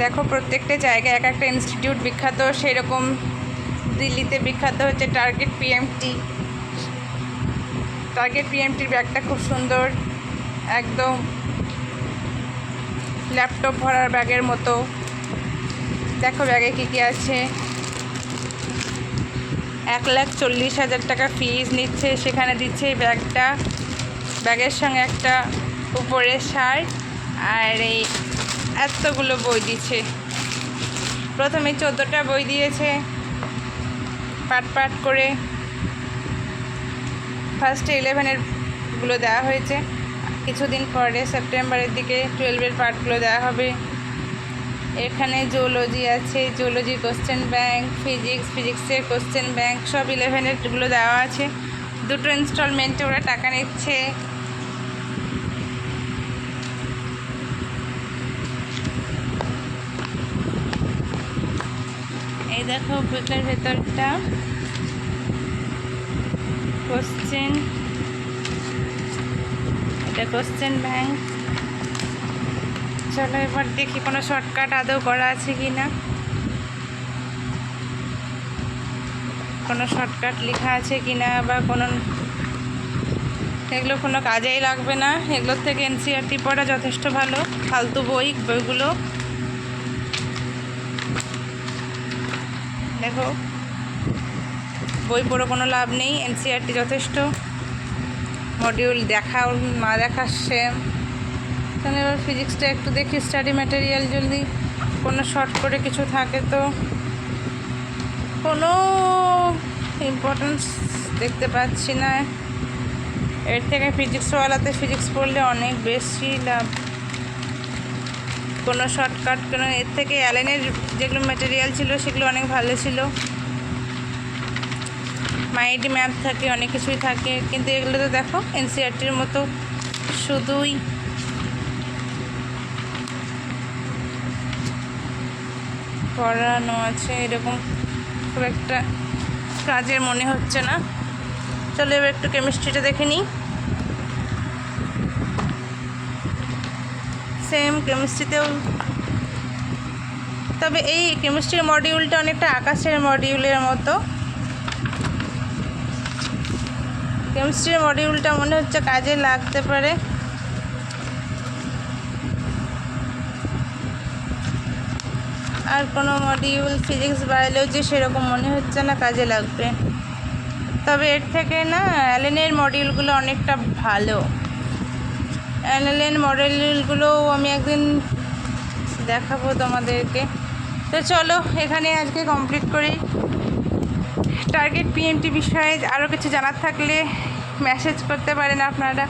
দেখো প্রত্যেকটা জায়গায় এক একটা ইনস্টিটিউট বিখ্যাত, সেই রকম দিল্লিতে বিখ্যাত হচ্ছে টার্গেট পিএমটি। টার্গেট পিএমটির ব্যাগটা খুব সুন্দর, একদম ল্যাপটপ ভরার ব্যাগের মতো। দেখো ব্যাগে কী কী আছে। 1,40,000 টাকা ফিজ নিচ্ছে, সেখানে দিচ্ছে এই ব্যাগটা। ব্যাগের সঙ্গে একটা উপরে শার্ট আর এই এতগুলো বই দিচ্ছে। প্রথমে 14টা বই দিয়েছে পাট পাট করে। ফার্স্টে 11-এরগুলো দেওয়া হয়েছে, কিছুদিন পরে সেপ্টেম্বরের দিকে 12-এর পার্টগুলো দেওয়া হবে। এখানে জুওলজি আছে, জুওলজি কোশ্চেন ব্যাংক, ফিজিক্সের কোশ্চেন ব্যাংক, সব 11-এরগুলো দেওয়া আছে। দুটো ইনস্টলমেন্টে ওরা টাকা নিচ্ছে। এই দেখো বুকের ভেতরটা কোশ্চেন, এটা কোশ্চেন ব্যাংক। চলো এবার দেখি কোনো শর্টকাট আদৌ করা আছে কি না, কোনো শর্টকাট লেখা আছে কি না, বা কোনো এগুলো কোনো কাজেই লাগবে না। এগুলোর থেকে এনসিইআরটি পড়া যথেষ্ট ভালো। ফালতু বইগুলো দেখো, বই পড়ে কোনো লাভ নেই, এনসিইআরটি যথেষ্ট। মডিউল দেখাও না দেখা সেম। তাহলে এবার ফিজিক্সটা একটু দেখি, স্টাডি ম্যাটেরিয়াল যদি কোনো শর্ট করে কিছু থাকে তো। কোনো ইম্পর্টেন্স দেখতে পাচ্ছি না। এর থেকে ফিজিক্সওয়ালাতে ফিজিক্স পড়লে অনেক বেশি লাভ। কোনো শর্টকাট কোনো এর থেকে অ্যালেনের যেগুলো ম্যাটেরিয়াল ছিল সেগুলো অনেক ভালো ছিল। মাইটি ম্যাপ থাকে, অনেক কিছুই থাকে, কিন্তু এগুলো তো দেখো এনসিইআরটির মতো শুধুই পড়ানো আছে, এরকম খুব একটা কাজের মনে হচ্ছে না। চলো এবার একটু কেমিস্ট্রিটা দেখে নিই। সেম কেমিস্ট্রিতেও, তবে এই কেমিস্ট্রির মডিউলটা অনেকটা আকাশের মডিউলের মতো। কেমিস্ট্রির মডিউলটা মনে হচ্ছে কাজে লাগতে পারে। আর কোনো মডিউল ফিজিক্স বায়োলজি সেরকম মনে হচ্ছে না কাজে লাগবে। তবে এর থেকে না অ্যালেনের মডিউলগুলো অনেকটা ভালো। অ্যালেন মডিউলগুলো আমি একদিন দেখাবো তোমাদেরকে। তো চলো এখানে আজকে কমপ্লিট করি। টার্গেট পিএমটি বিষয়ে আরও কিছু জানার থাকলে মেসেজ করতে পারেন আপনারা।